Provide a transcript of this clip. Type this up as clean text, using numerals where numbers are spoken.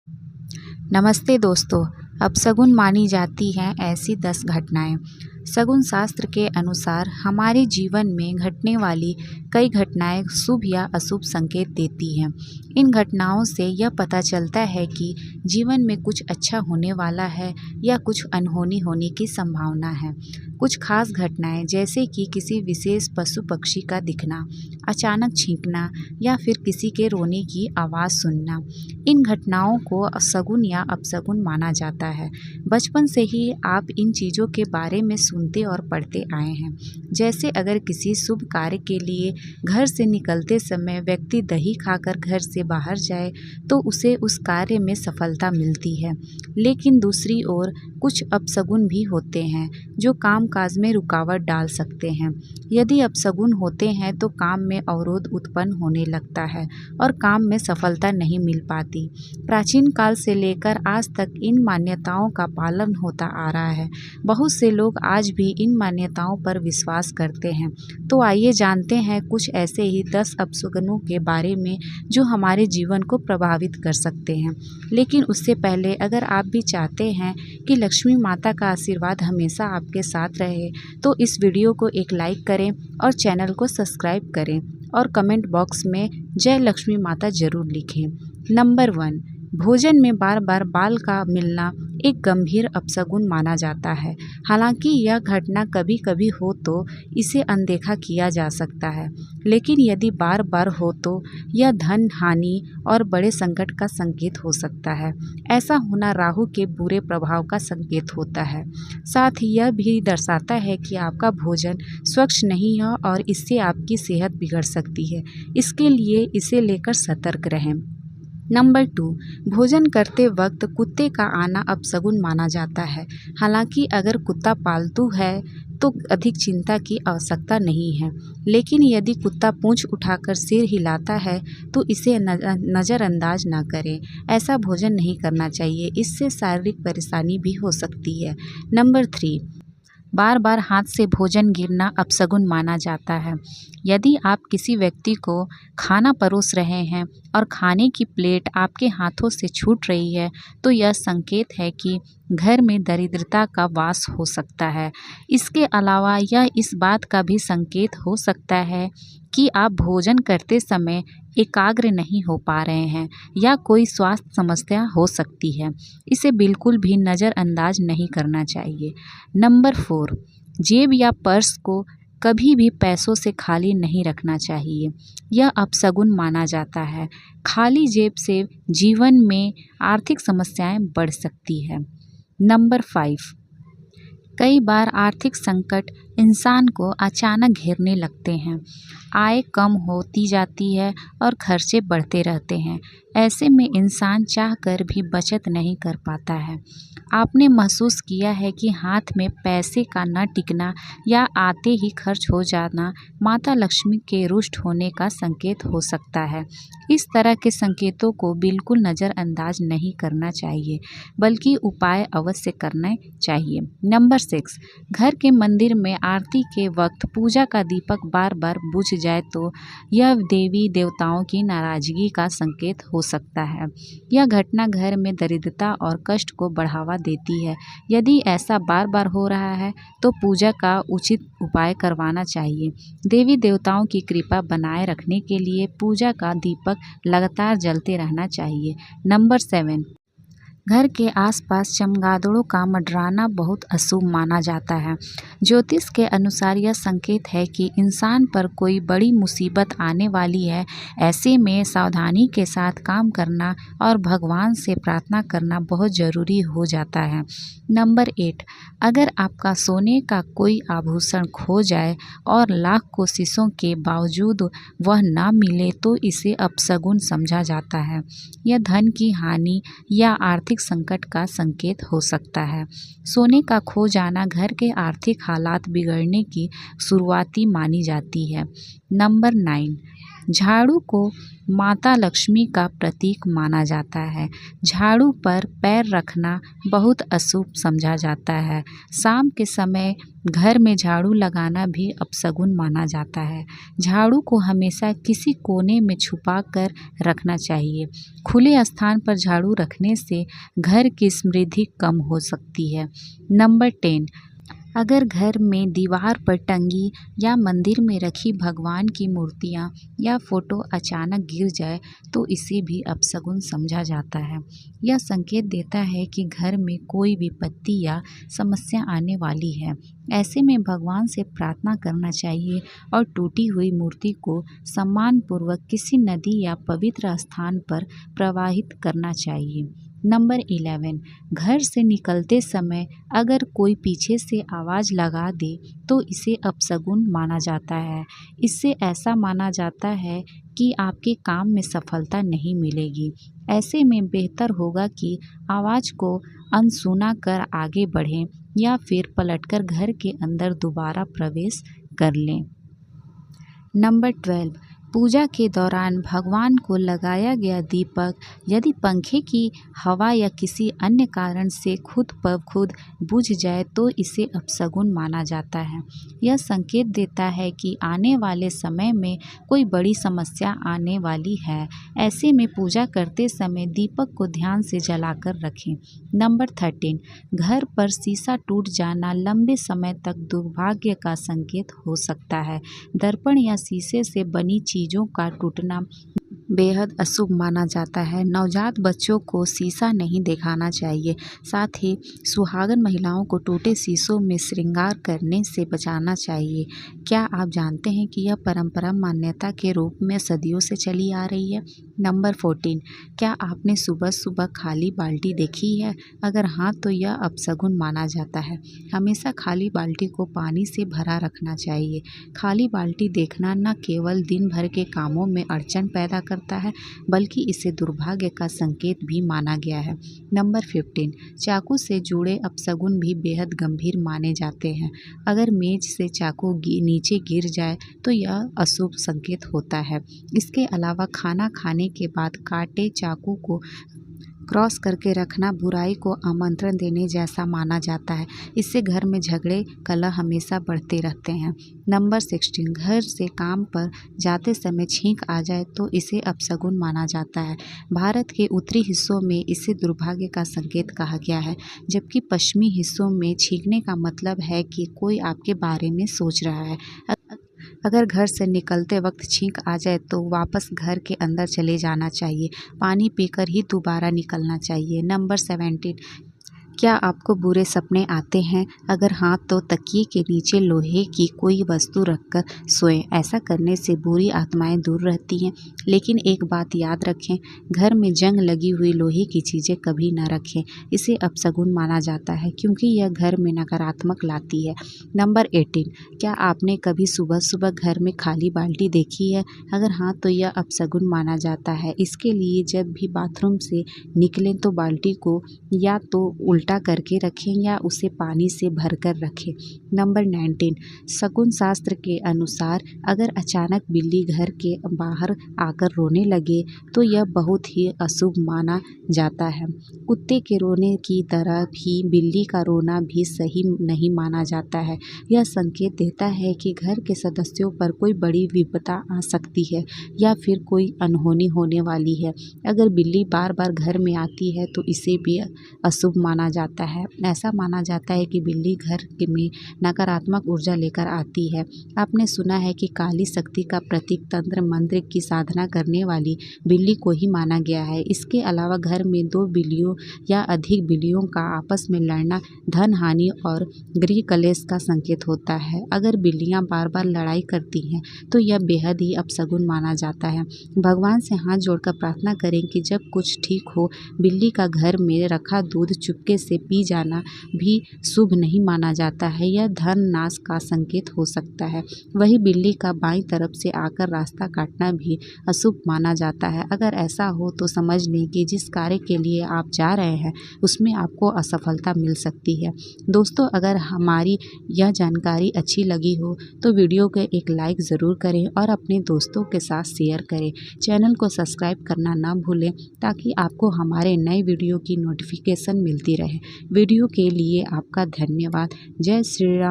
नमस्ते दोस्तों। अपशगुन मानी जाती हैं ऐसी 10 घटनाएं। शगुन शास्त्र के अनुसार हमारे जीवन में घटने वाली कई घटनाएं शुभ या अशुभ संकेत देती हैं। इन घटनाओं से यह पता चलता है कि जीवन में कुछ अच्छा होने वाला है या कुछ अनहोनी होने की संभावना है। कुछ खास घटनाएं जैसे कि किसी विशेष पशु पक्षी का दिखना, अचानक छींकना या फिर किसी के रोने की आवाज़ सुनना, इन घटनाओं को शगुन या अपशगुन माना जाता है। बचपन से ही आप इन चीज़ों के बारे में सुनते और पढ़ते आए हैं। जैसे अगर किसी शुभ कार्य के लिए घर से निकलते समय व्यक्ति दही खाकर घर से बाहर जाए तो उसे उस कार्य में सफलता मिलती है। लेकिन दूसरी ओर कुछ अपशगुन भी होते हैं जो कामकाज में रुकावट डाल सकते हैं। यदि अपशगुन होते हैं तो काम में अवरोध उत्पन्न होने लगता है और काम में सफलता नहीं मिल पाती। प्राचीन काल से लेकर आज तक इन मान्यताओं का पालन होता आ रहा है। बहुत से लोग आज भी इन मान्यताओं पर विश्वास करते हैं। तो आइए जानते हैं कुछ ऐसे ही 10 अपशगुनों के बारे में जो हमारे जीवन को प्रभावित कर सकते हैं। लेकिन उससे पहले अगर आप भी चाहते हैं कि लक्ष्मी माता का आशीर्वाद हमेशा आपके साथ रहे तो इस वीडियो को एक लाइक करें और चैनल को सब्सक्राइब करें और कमेंट बॉक्स में जय लक्ष्मी माता जरूर लिखें। नंबर 1, भोजन में बार बार बाल का मिलना एक गंभीर अपशगुन माना जाता है। हालांकि यह घटना कभी कभी हो तो इसे अनदेखा किया जा सकता है, लेकिन यदि बार बार हो तो यह धन हानि और बड़े संकट का संकेत हो सकता है। ऐसा होना राहु के बुरे प्रभाव का संकेत होता है। साथ ही यह भी दर्शाता है कि आपका भोजन स्वच्छ नहीं है और इससे आपकी सेहत बिगड़ सकती है। इसके लिए इसे लेकर सतर्क रहें। नंबर 2, भोजन करते वक्त कुत्ते का आना अपशगुन माना जाता है। हालांकि अगर कुत्ता पालतू है तो अधिक चिंता की आवश्यकता नहीं है, लेकिन यदि कुत्ता पूंछ उठाकर सिर हिलाता है तो इसे नज़रअंदाज ना करें। ऐसा भोजन नहीं करना चाहिए, इससे शारीरिक परेशानी भी हो सकती है। नंबर 3, बार बार हाथ से भोजन गिरना अपशगुन माना जाता है। यदि आप किसी व्यक्ति को खाना परोस रहे हैं और खाने की प्लेट आपके हाथों से छूट रही है तो यह संकेत है कि घर में दरिद्रता का वास हो सकता है। इसके अलावा यह इस बात का भी संकेत हो सकता है कि आप भोजन करते समय एकाग्र नहीं हो पा रहे हैं या कोई स्वास्थ्य समस्या हो सकती है। इसे बिल्कुल भी नज़रअंदाज नहीं करना चाहिए। नंबर 4, जेब या पर्स को कभी भी पैसों से खाली नहीं रखना चाहिए। यह अपशगुन माना जाता है। खाली जेब से जीवन में आर्थिक समस्याएं बढ़ सकती है। नंबर 5, कई बार आर्थिक संकट इंसान को अचानक घेरने लगते हैं। आय कम होती जाती है और खर्चे बढ़ते रहते हैं। ऐसे में इंसान चाहकर भी बचत नहीं कर पाता है। आपने महसूस किया है कि हाथ में पैसे का न टिकना या आते ही खर्च हो जाना माता लक्ष्मी के रुष्ट होने का संकेत हो सकता है। इस तरह के संकेतों को बिल्कुल नज़रअंदाज नहीं करना चाहिए, बल्कि उपाय अवश्य करना चाहिए। नंबर 6, घर के मंदिर में आरती के वक्त पूजा का दीपक बार बार बुझ जाए तो यह देवी देवताओं की नाराजगी का संकेत हो सकता है। यह घटना घर में दरिद्रता और कष्ट को बढ़ावा देती है। यदि ऐसा बार बार हो रहा है तो पूजा का उचित उपाय करवाना चाहिए। देवी देवताओं की कृपा बनाए रखने के लिए पूजा का दीपक लगातार जलते रहना चाहिए। नंबर 7, घर के आसपास चमगादड़ों का मंडराना बहुत अशुभ माना जाता है। ज्योतिष के अनुसार यह संकेत है कि इंसान पर कोई बड़ी मुसीबत आने वाली है। ऐसे में सावधानी के साथ काम करना और भगवान से प्रार्थना करना बहुत ज़रूरी हो जाता है। नंबर 8, अगर आपका सोने का कोई आभूषण खो जाए और लाख कोशिशों के बावजूद वह ना मिले तो इसे अपशगुन समझा जाता है। यह धन की हानि या आर्थिक संकट का संकेत हो सकता है। सोने का खो जाना घर के आर्थिक हालात बिगड़ने की शुरुआती मानी जाती है। नंबर 9, झाड़ू को माता लक्ष्मी का प्रतीक माना जाता है। झाड़ू पर पैर रखना बहुत अशुभ समझा जाता है। शाम के समय घर में झाड़ू लगाना भी अपशगुन माना जाता है। झाड़ू को हमेशा किसी कोने में छुपा कर रखना चाहिए। खुले स्थान पर झाड़ू रखने से घर की समृद्धि कम हो सकती है। नंबर 10, अगर घर में दीवार पर टंगी या मंदिर में रखी भगवान की मूर्तियाँ या फोटो अचानक गिर जाए तो इसे भी अपशगुन समझा जाता है। यह संकेत देता है कि घर में कोई विपत्ति या समस्या आने वाली है। ऐसे में भगवान से प्रार्थना करना चाहिए और टूटी हुई मूर्ति को सम्मानपूर्वक किसी नदी या पवित्र स्थान पर प्रवाहित करना चाहिए। नंबर 11, घर से निकलते समय अगर कोई पीछे से आवाज़ लगा दे तो इसे अपशगुन माना जाता है। इससे ऐसा माना जाता है कि आपके काम में सफलता नहीं मिलेगी। ऐसे में बेहतर होगा कि आवाज़ को अनसुना कर आगे बढ़ें या फिर पलटकर घर के अंदर दोबारा प्रवेश कर लें। नंबर 12, पूजा के दौरान भगवान को लगाया गया दीपक यदि पंखे की हवा या किसी अन्य कारण से खुद ब खुद बुझ जाए तो इसे अपशगुन माना जाता है। यह संकेत देता है कि आने वाले समय में कोई बड़ी समस्या आने वाली है। ऐसे में पूजा करते समय दीपक को ध्यान से जलाकर रखें। नंबर 13, घर पर शीशा टूट जाना लंबे समय तक दुर्भाग्य का संकेत हो सकता है। दर्पण या शीशे से बनी चीज़ों का टूटना बेहद अशुभ माना जाता है। नवजात बच्चों को शीशा नहीं दिखाना चाहिए। साथ ही सुहागन महिलाओं को टूटे शीशों में श्रृंगार करने से बचाना चाहिए। क्या आप जानते हैं कि यह परंपरा मान्यता के रूप में सदियों से चली आ रही है? नंबर 14, क्या आपने सुबह सुबह खाली बाल्टी देखी है? अगर हाँ तो यह अपशगुन माना जाता है। हमेशा खाली बाल्टी को पानी से भरा रखना चाहिए। खाली बाल्टी देखना न केवल दिन भर के कामों में अड़चन पैदा करता है बल्कि इसे दुर्भाग्य का संकेत भी माना गया है। नंबर 15, चाकू से जुड़े अपशगुन भी बेहद गंभीर माने जाते हैं। अगर मेज से चाकू नीचे गिर जाए तो यह अशुभ संकेत होता है। इसके अलावा खाना खाने के बाद काटे चाकू को क्रॉस करके रखना बुराई को आमंत्रण देने जैसा माना जाता है। इससे घर में झगड़े कलह हमेशा बढ़ते रहते हैं। नंबर 16, घर से काम पर जाते समय छींक आ जाए तो इसे अपशगुन माना जाता है। भारत के उत्तरी हिस्सों में इसे दुर्भाग्य का संकेत कहा गया है, जबकि पश्चिमी हिस्सों में छींकने का मतलब है कि कोई आपके बारे में सोच रहा है। अगर घर से निकलते वक्त छींक आ जाए तो वापस घर के अंदर चले जाना चाहिए। पानी पीकर ही दोबारा निकलना चाहिए। नंबर 17, क्या आपको बुरे सपने आते हैं? अगर हाँ तो तकिए के नीचे लोहे की कोई वस्तु रखकर सोएं। ऐसा करने से बुरी आत्माएं दूर रहती हैं। लेकिन एक बात याद रखें, घर में जंग लगी हुई लोहे की चीज़ें कभी न रखें। इसे अपशगुन माना जाता है क्योंकि यह घर में नकारात्मक लाती है। नंबर 18, क्या आपने कभी सुबह सुबह घर में खाली बाल्टी देखी है? अगर हाँ तो यह अपशगुन माना जाता है। इसके लिए जब भी बाथरूम से निकलें तो बाल्टी को या तो उल्टा करके रखें या उसे पानी से भरकर रखें। नंबर 19, शकुन शास्त्र के अनुसार अगर अचानक बिल्ली घर के बाहर आकर रोने लगे तो यह बहुत ही अशुभ माना जाता है। कुत्ते के रोने की तरह ही बिल्ली का रोना भी सही नहीं माना जाता है। यह संकेत देता है कि घर के सदस्यों पर कोई बड़ी विपदा आ सकती है या फिर कोई अनहोनी होने वाली है। अगर बिल्ली बार बार घर में आती है तो इसे भी अशुभ माना जाता है। ऐसा माना जाता है कि बिल्ली घर में नकारात्मक ऊर्जा लेकर आती है। आपने सुना है कि काली शक्ति का प्रतीक तंत्र मंत्र की साधना करने वाली बिल्ली को ही माना गया है। इसके अलावा घर में 2 बिल्लियों या अधिक बिल्लियों का आपस में लड़ना धन हानि और गृह कलेश का संकेत होता है। अगर बिल्लियां बार बार लड़ाई करती हैं तो यह बेहद ही अपशगुन माना जाता है। भगवान से हाथ जोड़कर प्रार्थना करें कि जब कुछ ठीक हो, बिल्ली का घर में रखा दूध चुपके इसे पी जाना भी शुभ नहीं माना जाता है। यह धन नाश का संकेत हो सकता है। वहीं बिल्ली का बाईं तरफ से आकर रास्ता काटना भी अशुभ माना जाता है। अगर ऐसा हो तो समझ लें कि जिस कार्य के लिए आप जा रहे हैं उसमें आपको असफलता मिल सकती है। दोस्तों, अगर हमारी यह जानकारी अच्छी लगी हो तो वीडियो को एक लाइक ज़रूर करें और अपने दोस्तों के साथ शेयर करें। चैनल को सब्सक्राइब करना ना भूलें ताकि आपको हमारे नए वीडियो की नोटिफिकेशन मिलती रहे। वीडियो के लिए आपका धन्यवाद। जय श्री राम।